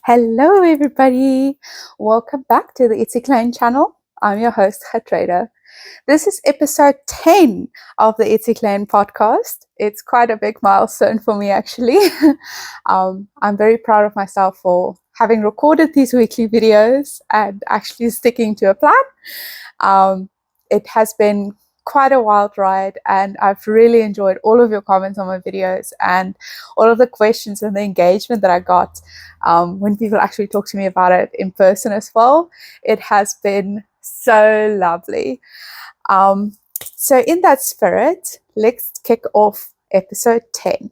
Hello everybody, welcome back to the Ietsie Klein channel. I'm your host Jethro. This is episode 10 of the Ietsie Klein Podcast. It's quite a big milestone for me actually. I'm very proud of myself for having recorded these weekly videos and actually sticking to a plan. It has been quite a wild ride, and I've really enjoyed all of your comments on my videos and all of the questions and the engagement that I got when people actually talk to me about it in person as well. It has been so lovely. So in that spirit, let's kick off episode 10.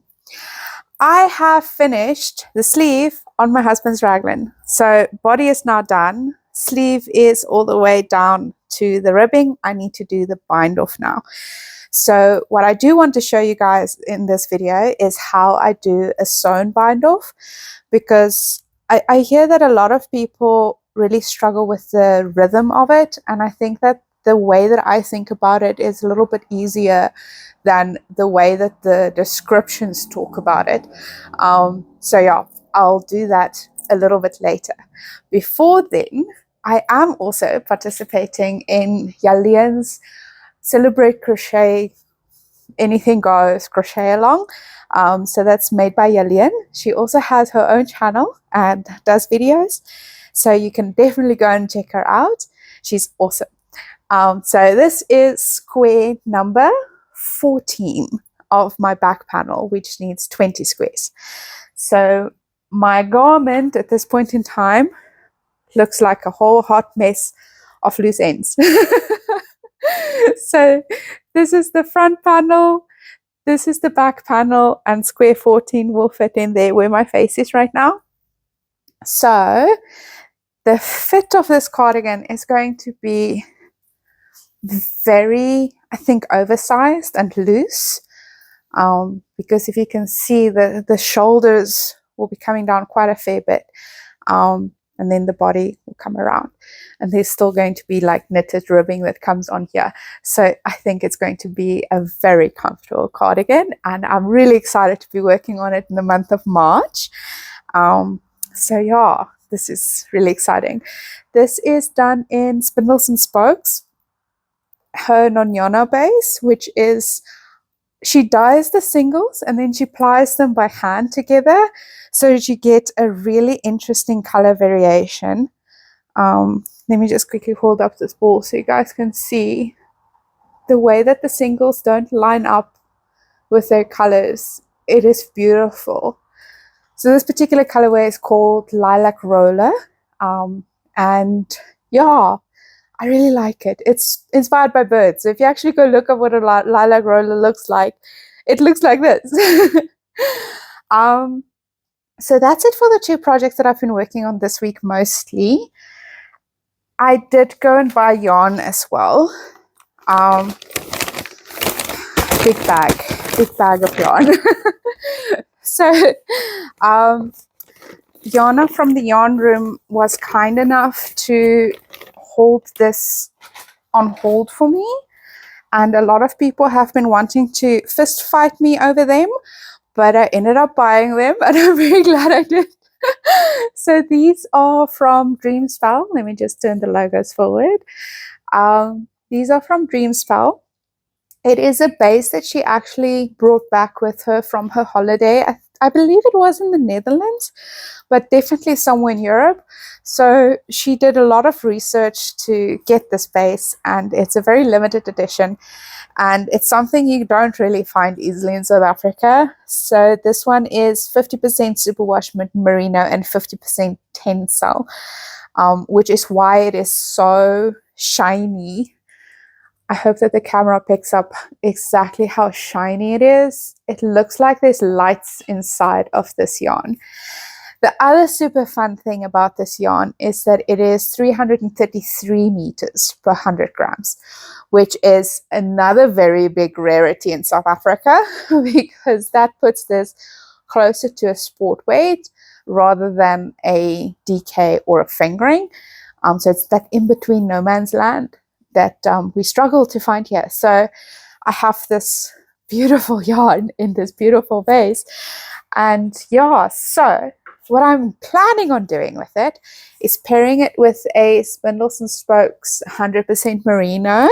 I have finished the sleeve on my husband's raglan. So body is now done. Sleeve is all the way down to the ribbing. I need to do the bind off now. So what I do want to show you guys in this video is how I do a sewn bind off, because I hear that a lot of people really struggle with the rhythm of it, and I think that the way that I think about it is a little bit easier than the way that the descriptions talk about it. So yeah, I'll do that a little bit later. Before then, I am also participating in Jalien's Celebrate Crochet Anything Goes Crochet Along. So that's made by Ietsie. She also has her own channel and does videos, so you can definitely go and check her out. She's awesome. So this is square number 14 of my back panel, which needs 20 squares. So my garment at this point in time looks like a whole hot mess of loose ends. So this is the front panel, this is the back panel, and square 14 will fit in there where my face is right now. So the fit of this cardigan is going to be very, I think, oversized and loose, because if you can see, the shoulders will be coming down quite a fair bit, and then the body will come around, and there's still going to be like knitted ribbing that comes on here. So I think it's going to be a very comfortable cardigan, and I'm really excited to be working on it in the month of March. So yeah, this is really exciting. This is done in spindles and spokes, her Nonyana base, which is, she dyes the singles and then she plies them by hand together so that you get a really interesting color variation. Let me just quickly hold up this ball so you guys can see the way that the singles don't line up with their colors. It is beautiful. So this particular colorway is called Lilac Roller, and yeah, I really like it. It's inspired by birds. So if you actually go look at what a lilac roller looks like, it looks like this. So that's it for the two projects that I've been working on this week mostly. I did go and buy yarn as well. Big bag of yarn. So Yana from the yarn room was kind enough to hold this on hold for me, and a lot of people have been wanting to fist fight me over them, but I ended up buying them, and I'm very glad I did. So these are from Dreamspell. Let me just turn the logos forward. These are from Dreamspell. It is a base that she actually brought back with her from her holiday. I believe it was in the Netherlands, but definitely somewhere in Europe. So she did a lot of research to get this base, and it's a very limited edition, and it's something you don't really find easily in South Africa. So this one is 50% superwash merino and 50% tensile, which is why it is so shiny. I hope that the camera picks up exactly how shiny it is. It looks like there's lights inside of this yarn. The other super fun thing about this yarn is that it is 333 meters per 100 grams, which is another very big rarity in South Africa, because that puts this closer to a sport weight rather than a DK or a fingering. So it's that in between no man's land that we struggle to find here. So I have this beautiful yarn in this beautiful vase, and yeah, so what I'm planning on doing with it is pairing it with a Spindles and Spokes 100% merino.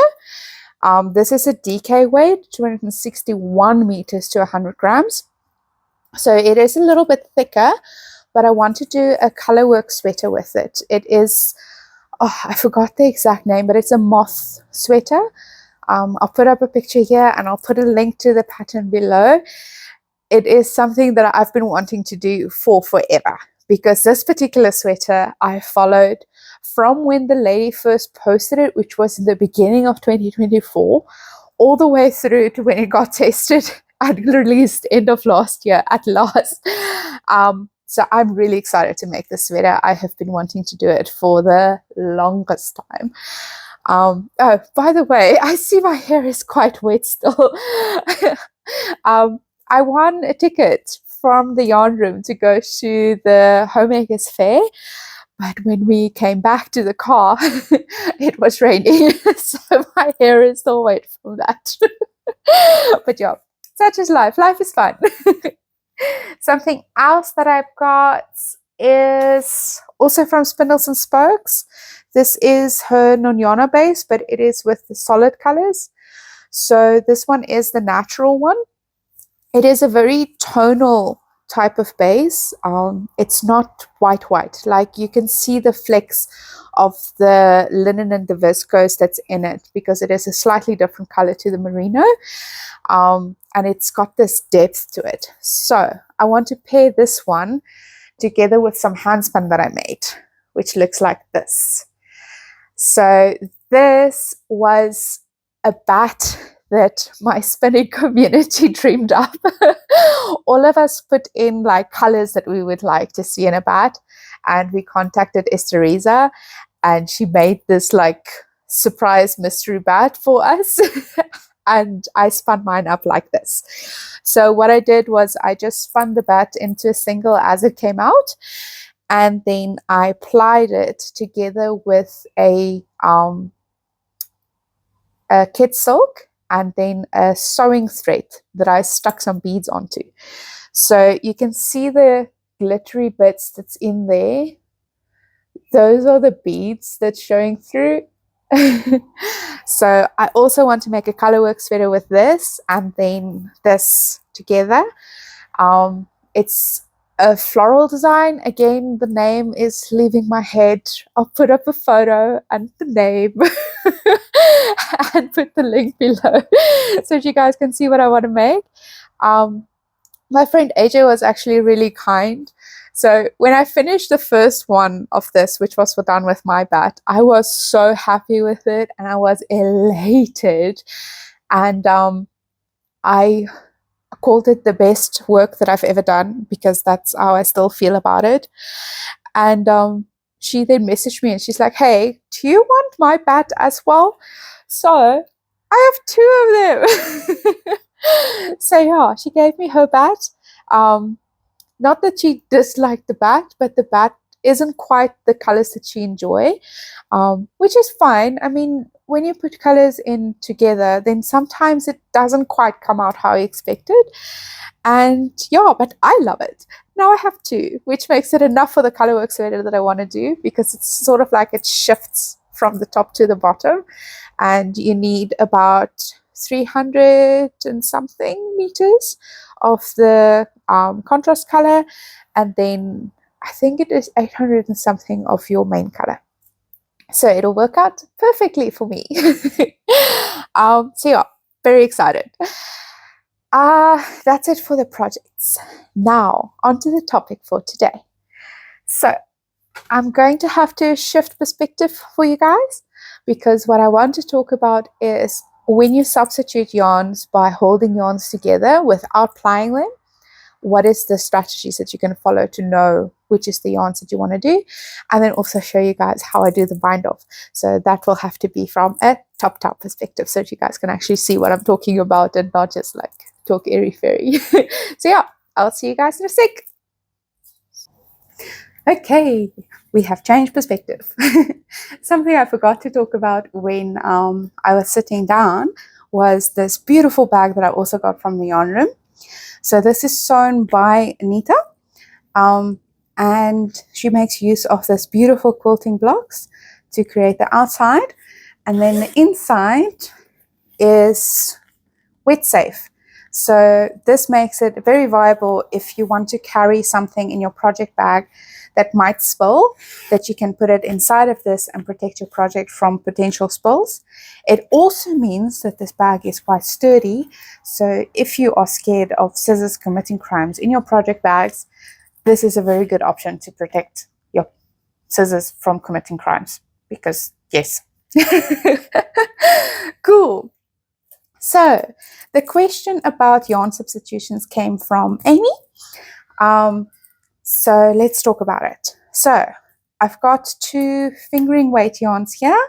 This is a DK weight, 261 meters to 100 grams. So it is a little bit thicker, but I want to do a colorwork sweater with it. It is, I forgot the exact name, but it's a moth sweater. I'll put up a picture here and I'll put a link to the pattern below. It is something that I've been wanting to do for forever, because this particular sweater I followed from when the lady first posted it, which was in the beginning of 2024, all the way through to when it got tested and released end of last year at last. So I'm really excited to make this sweater. I have been wanting to do it for the longest time. Oh, by the way, I see my hair is quite wet still. I won a ticket from the yarn room to go to the Homemakers Fair, but when we came back to the car, it was raining, so my hair is still wet from that. But yeah, such is life. Life is fun. Something else that I've got is also from Spindles and Spokes. This is her Nonyana base, but it is with the solid colors. So this one is the natural one. It is a very tonal type of base. It's not white, like you can see the flecks of the linen and the viscose that's in it, because it is a slightly different color to the merino, and it's got this depth to it. So I want to pair this one together with some handspun that I made, which looks like this. So this was a bat that my spinning community dreamed up. All of us put in like colors that we would like to see in a bat, and we contacted Esteriza, and she made this like surprise mystery bat for us. And I spun mine up like this. So what I did was I just spun the bat into a single as it came out, and then I plied it together with a kid silk and then a sewing thread that I stuck some beads onto. So you can see the glittery bits that's in there. Those are the beads that's showing through. So I also want to make a colorwork sweater with this and then this together. It's a floral design. Again, the name is leaving my head. I'll put up a photo and the name and put the link below so you guys can see what I want to make. My friend AJ was actually really kind. So when I finished the first one of this, which was done with my bat, I was so happy with it and I was elated. And I called it the best work that I've ever done, because that's how I still feel about it. And she then messaged me and she's like, hey, do you want my bat as well? So I have two of them. So yeah, she gave me her bat. Not that she disliked the bat, but the bat isn't quite the colors that she enjoy, which is fine. I mean, when you put colors in together, then sometimes it doesn't quite come out how you expected. And yeah, but I love it. Now I have two, which makes it enough for the colorwork sweater that I want to do, because it's sort of like it shifts from the top to the bottom, and you need about 300 and something meters of the contrast color, and then I think it is 800 and something of your main color. So it'll work out perfectly for me. So yeah, very excited. That's it for the projects. Now onto the topic for today. So I'm going to have to shift perspective for you guys, because what I want to talk about is when you substitute yarns by holding yarns together without plying them, what is the strategies that you're going to follow to know which is the yarns that you want to do, and then also show you guys how I do the bind off. So that will have to be from a top perspective, so that you guys can actually see what I'm talking about and not just like talk airy fairy. So yeah, I'll see you guys in a sec. Okay, we have changed perspective. Something I forgot to talk about when I was sitting down was this beautiful bag that I also got from the yarn room. So this is sewn by Anita, and she makes use of this beautiful quilting blocks to create the outside, and then the inside is wet safe. So this makes it very viable if you want to carry something in your project bag that might spill, that you can put it inside of this and protect your project from potential spills. It also means that this bag is quite sturdy, so if you are scared of scissors committing crimes in your project bags, this is a very good option to protect your scissors from committing crimes, because yes. Cool. So the question about yarn substitutions came from Amy. So let's talk about it. So I've got 2 fingering weight yarns here,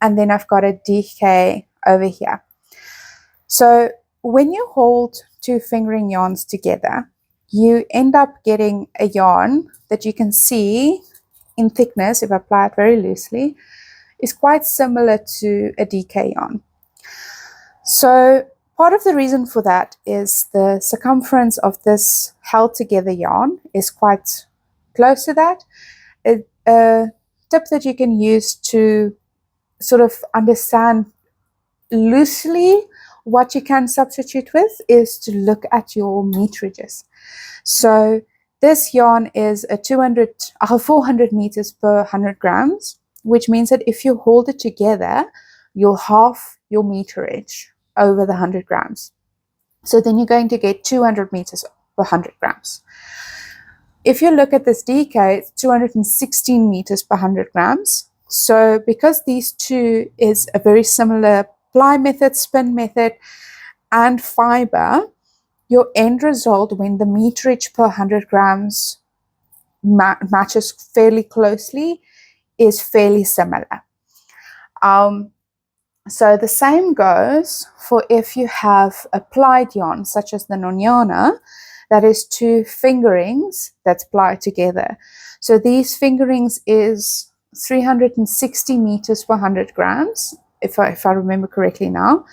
and then I've got a DK over here. So when you hold 2 fingering yarns together, you end up getting a yarn that you can see in thickness, if I apply it very loosely, is quite similar to a DK yarn. So part of the reason for that is the circumference of this held together yarn is quite close to that. A tip that you can use to sort of understand loosely what you can substitute with is to look at your meterages. So this yarn is a 400 meters per 100 grams, which means that if you hold it together, you'll halve your meterage over the 100 grams. So then you're going to get 200 meters per 100 grams. If you look at this DK, it's 216 meters per 100 grams. So because these two is a very similar ply method, spin method, and fiber, your end result when the meterage per 100 grams matches fairly closely is fairly similar. So the same goes for if you have a plied yarn, such as the Nonyana, that is 2 fingerings that's plied together. So these fingerings is 360 meters per 100 grams, if I remember correctly now,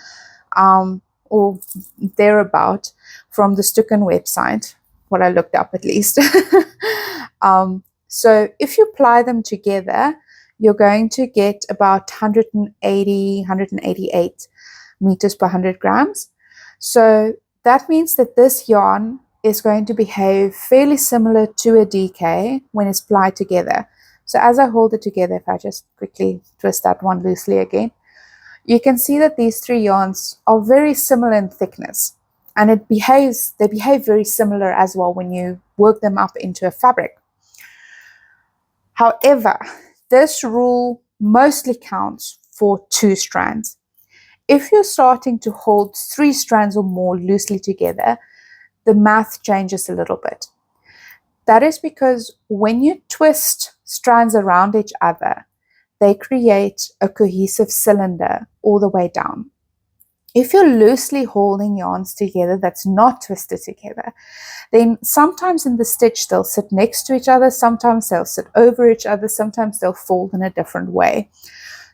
or thereabout from the Stucken website, what I looked up at least. So if you ply them together, you're going to get about 180, 188 meters per 100 grams. So that means that this yarn is going to behave fairly similar to a DK when it's plied together. So as I hold it together, if I just quickly twist that one loosely again, you can see that these 3 yarns are very similar in thickness, and they behave very similar as well when you work them up into a fabric. However, this rule mostly counts for 2 strands. If you're starting to hold 3 strands or more loosely together, the math changes a little bit. That is because when you twist strands around each other, they create a cohesive cylinder all the way down. If you're loosely holding yarns together that's not twisted together, then sometimes in the stitch they'll sit next to each other, sometimes they'll sit over each other, sometimes they'll fold in a different way.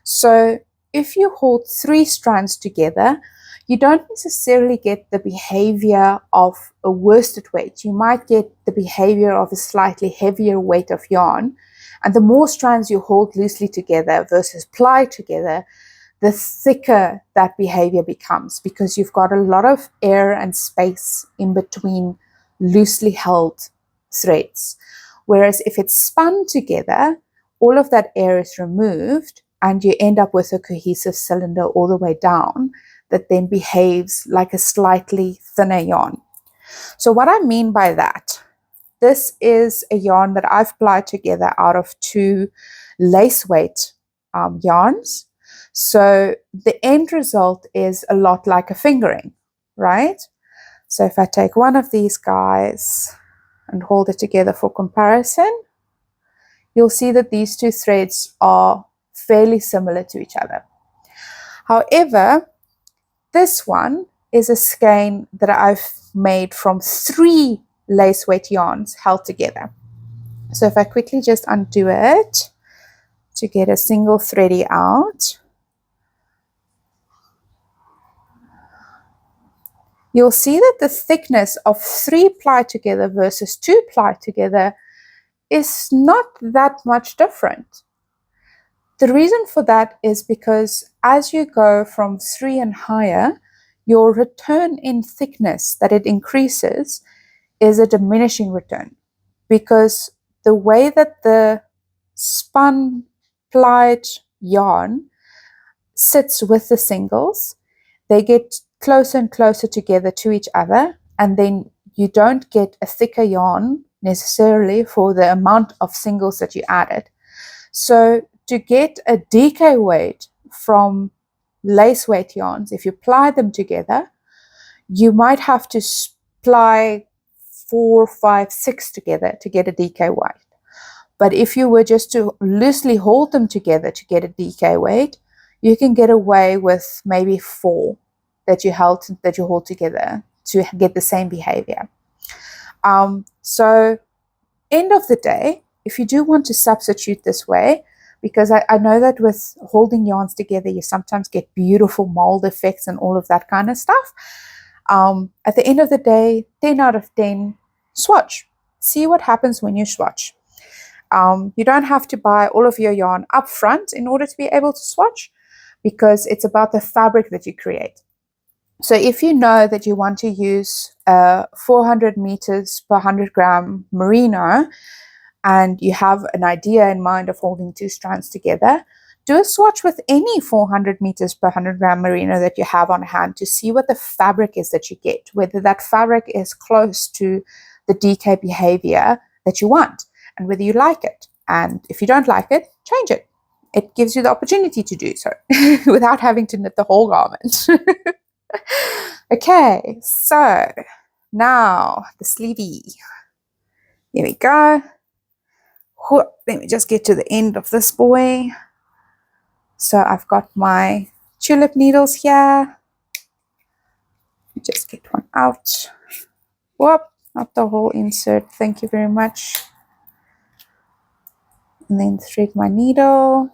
So if you hold 3 strands together, you don't necessarily get the behavior of a worsted weight. You might get the behavior of a slightly heavier weight of yarn. And the more strands you hold loosely together versus ply together, the thicker that behavior becomes, because you've got a lot of air and space in between loosely held threads. Whereas if it's spun together, all of that air is removed and you end up with a cohesive cylinder all the way down that then behaves like a slightly thinner yarn. So what I mean by that, this is a yarn that I've plied together out of 2 lace weight yarns. So the end result is a lot like a fingering, right? So if I take one of these guys and hold it together for comparison, you'll see that these 2 threads are fairly similar to each other. However, this one is a skein that I've made from 3 lace weight yarns held together. So if I quickly just undo it to get a single thready out, you'll see that the thickness of 3 plied together versus 2 plied together is not that much different. The reason for that is because as you go from 3 and higher, your return in thickness that it increases is a diminishing return, because the way that the spun plied yarn sits with the singles, they get closer and closer together to each other, and then you don't get a thicker yarn necessarily for the amount of singles that you added. So to get a DK weight from lace weight yarns, if you ply them together, you might have to ply 4, 5, 6 together to get a DK weight. But if you were just to loosely hold them together to get a DK weight, you can get away with maybe 4 that you hold together to get the same behavior. So end of the day, if you do want to substitute this way, because I know that with holding yarns together, you sometimes get beautiful mold effects and all of that kind of stuff. At the end of the day, 10 out of 10, swatch. See what happens when you swatch. You don't have to buy all of your yarn up front in order to be able to swatch, because it's about the fabric that you create. So if you know that you want to use 400 meters per 100 gram merino, and you have an idea in mind of holding 2 strands together, do a swatch with any 400 meters per 100 gram merino that you have on hand to see what the fabric is that you get, whether that fabric is close to the DK behavior that you want, and whether you like it. And if you don't like it, change it. It gives you the opportunity to do so without having to knit the whole garment. Okay, so now the sleevey. Here we go. Let me just get to the end of this boy. So I've got my tulip needles here. Just get one out. Whoop, not the whole insert. Thank you very much. And then thread my needle.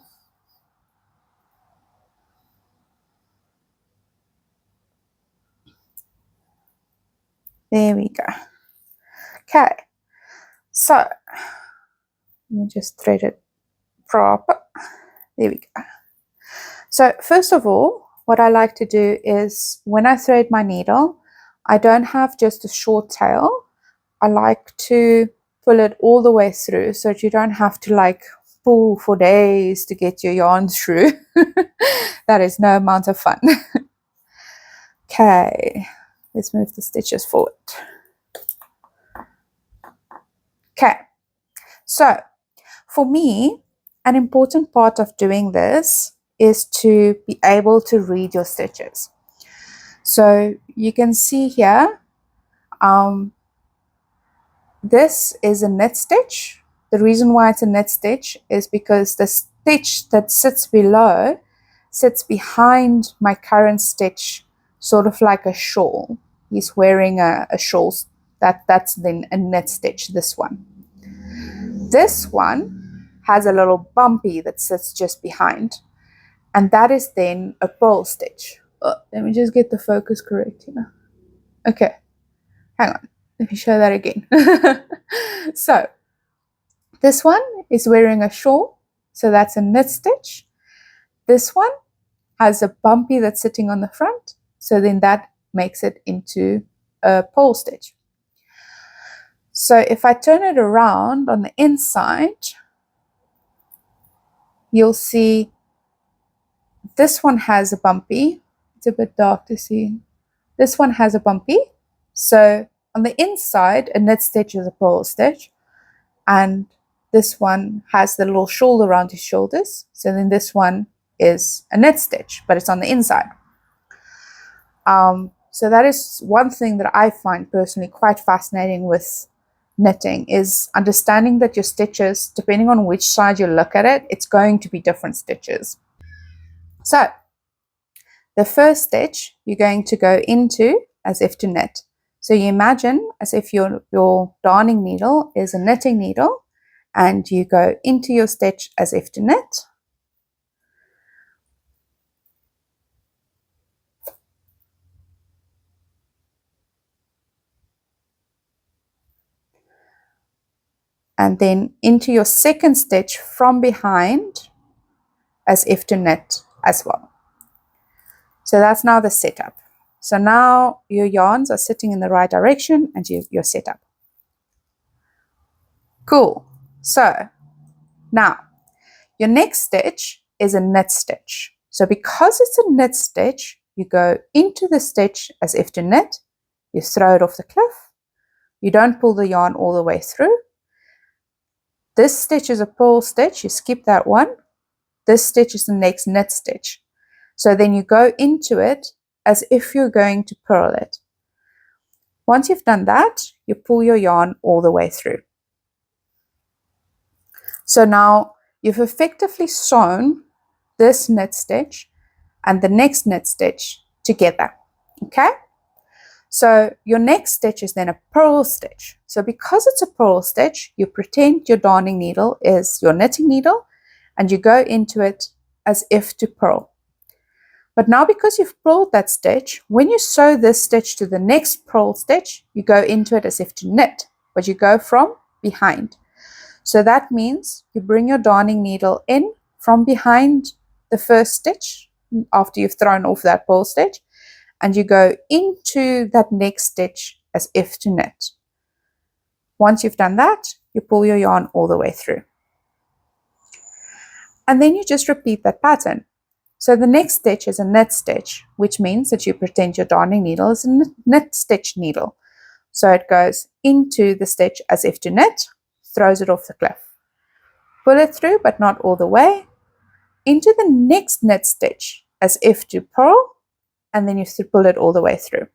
There we go. Okay, so let me just thread it proper. There we go. So first of all, what I like to do is when I thread my needle, I don't have just a short tail. I like to pull it all the way through so that you don't have to like pull for days to get your yarn through. That is no amount of fun. Okay, let's move the stitches forward. Okay, so for me, an important part of doing this is to be able to read your stitches. So you can see here, this is a knit stitch. The reason why it's a knit stitch is because the stitch that sits below sits behind my current stitch, sort of like a shawl. He's wearing a shawl. That's then a knit stitch, this one. This one has a little bumpy that sits just behind, and that is then a purl stitch. Let me just get the focus correct here. Okay, hang on. Let me show that again. So this one is wearing a shawl, so that's a knit stitch. This one has a bumpy that's sitting on the front, so then that makes it into a purl stitch. So if I turn it around on the inside, you'll see this one has a bumpy. It's a bit dark to see. This one has a bumpy. So on the inside, a knit stitch is a purl stitch, and this one has the little shawl around his shoulders. So then this one is a knit stitch, but it's on the inside. So that is one thing that I find personally quite fascinating with knitting, is understanding that your stitches, depending on which side you look at it, it's going to be different stitches. So the first stitch you're going to go into as if to knit. So you imagine as if your darning needle is a knitting needle, and you go into your stitch as if to knit. and then into your second stitch from behind as if to knit as well. So that's now the setup. So now your yarns are sitting in the right direction and you're set up. Cool. So now your next stitch is a knit stitch. So because it's a knit stitch, you go into the stitch as if to knit, you throw it off the cliff, you don't pull the yarn all the way through. This stitch is a purl stitch, you skip that one. This stitch is the next knit stitch. So then you go into it as if you're going to purl it. Once you've done that, you pull your yarn all the way through. So now you've effectively sewn this knit stitch and the next knit stitch together. Okay? So your next stitch is then a purl stitch. So because it's a purl stitch, you pretend your darning needle is your knitting needle and you go into it as if to purl. But now because you've purled that stitch, when you sew this stitch to the next purl stitch, you go into it as if to knit, but you go from behind. So that means you bring your darning needle in from behind the first stitch after you've thrown off that purl stitch, and you go into that next stitch as if to knit. Once you've done that, you pull your yarn all the way through. And then you just repeat that pattern. So the next stitch is a knit stitch, which means that you pretend your darning needle is a knit stitch needle. So it goes into the stitch as if to knit, throws it off the cliff. Pull it through, but not all the way, into the next knit stitch as if to purl, and then you pull it all the way through.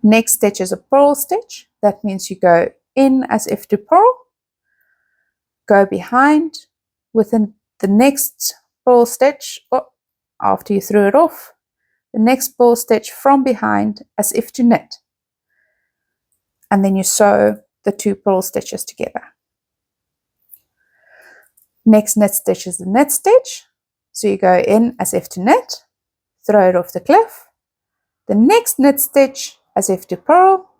Next stitch is a purl stitch. That means you go in as if to purl, go behind within the next purl stitch, after you threw it off, the next purl stitch from behind as if to knit. And then you sew the two purl stitches together. Next knit stitch is the knit stitch. So you go in as if to knit, throw it off the cliff, the next knit stitch as if to purl,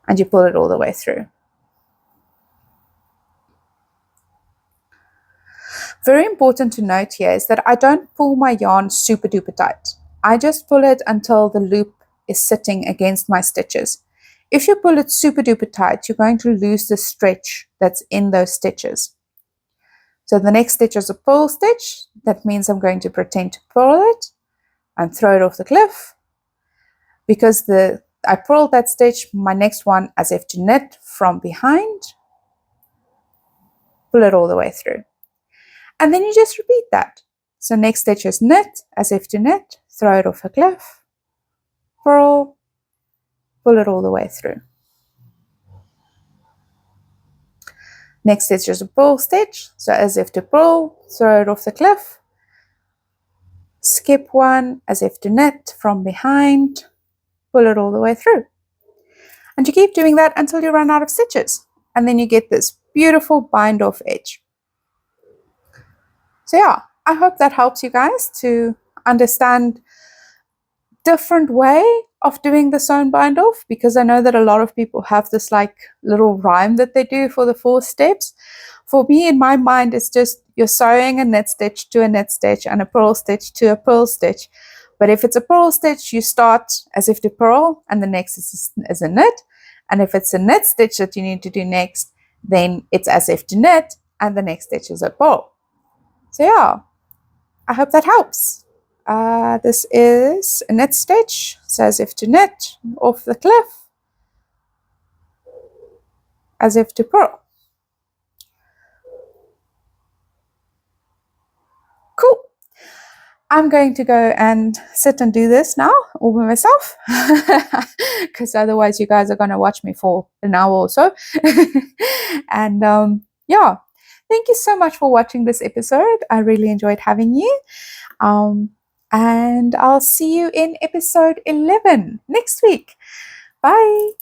and you pull it all the way through. Very important to note here is that I don't pull my yarn super duper tight. I just pull it until the loop is sitting against my stitches. If you pull it super duper tight, you're going to lose the stretch that's in those stitches. So the next stitch is a purl stitch. That means I'm going to pretend to purl it and throw it off the cliff. Because I purled that stitch, my next one as if to knit from behind, pull it all the way through. And then you just repeat that. So next stitch is knit, as if to knit, throw it off a cliff, purl, pull it all the way through. Next stitch is a purl stitch, so as if to purl, throw it off the cliff, skip one, as if to knit from behind, pull it all the way through. And you keep doing that until you run out of stitches, and then you get this beautiful bind off edge. So yeah, I hope that helps you guys to understand different way of doing the sewn bind off, because I know that a lot of people have this like little rhyme that they do for the 4 steps. For me, in my mind, it's just you're sewing a knit stitch to a knit stitch and a purl stitch to a purl stitch. But if it's a purl stitch, you start as if to purl and the next is a knit. And if it's a knit stitch that you need to do next, then it's as if to knit and the next stitch is a purl. So yeah, I hope that helps. This is a knit stitch, so as if to knit, off the cliff, as if to purl. Cool. I'm going to go and sit and do this now all by myself, because otherwise you guys are going to watch me for an hour or so. And yeah. Thank you so much for watching this episode. I really enjoyed having you. And I'll see you in episode 11 next week. Bye.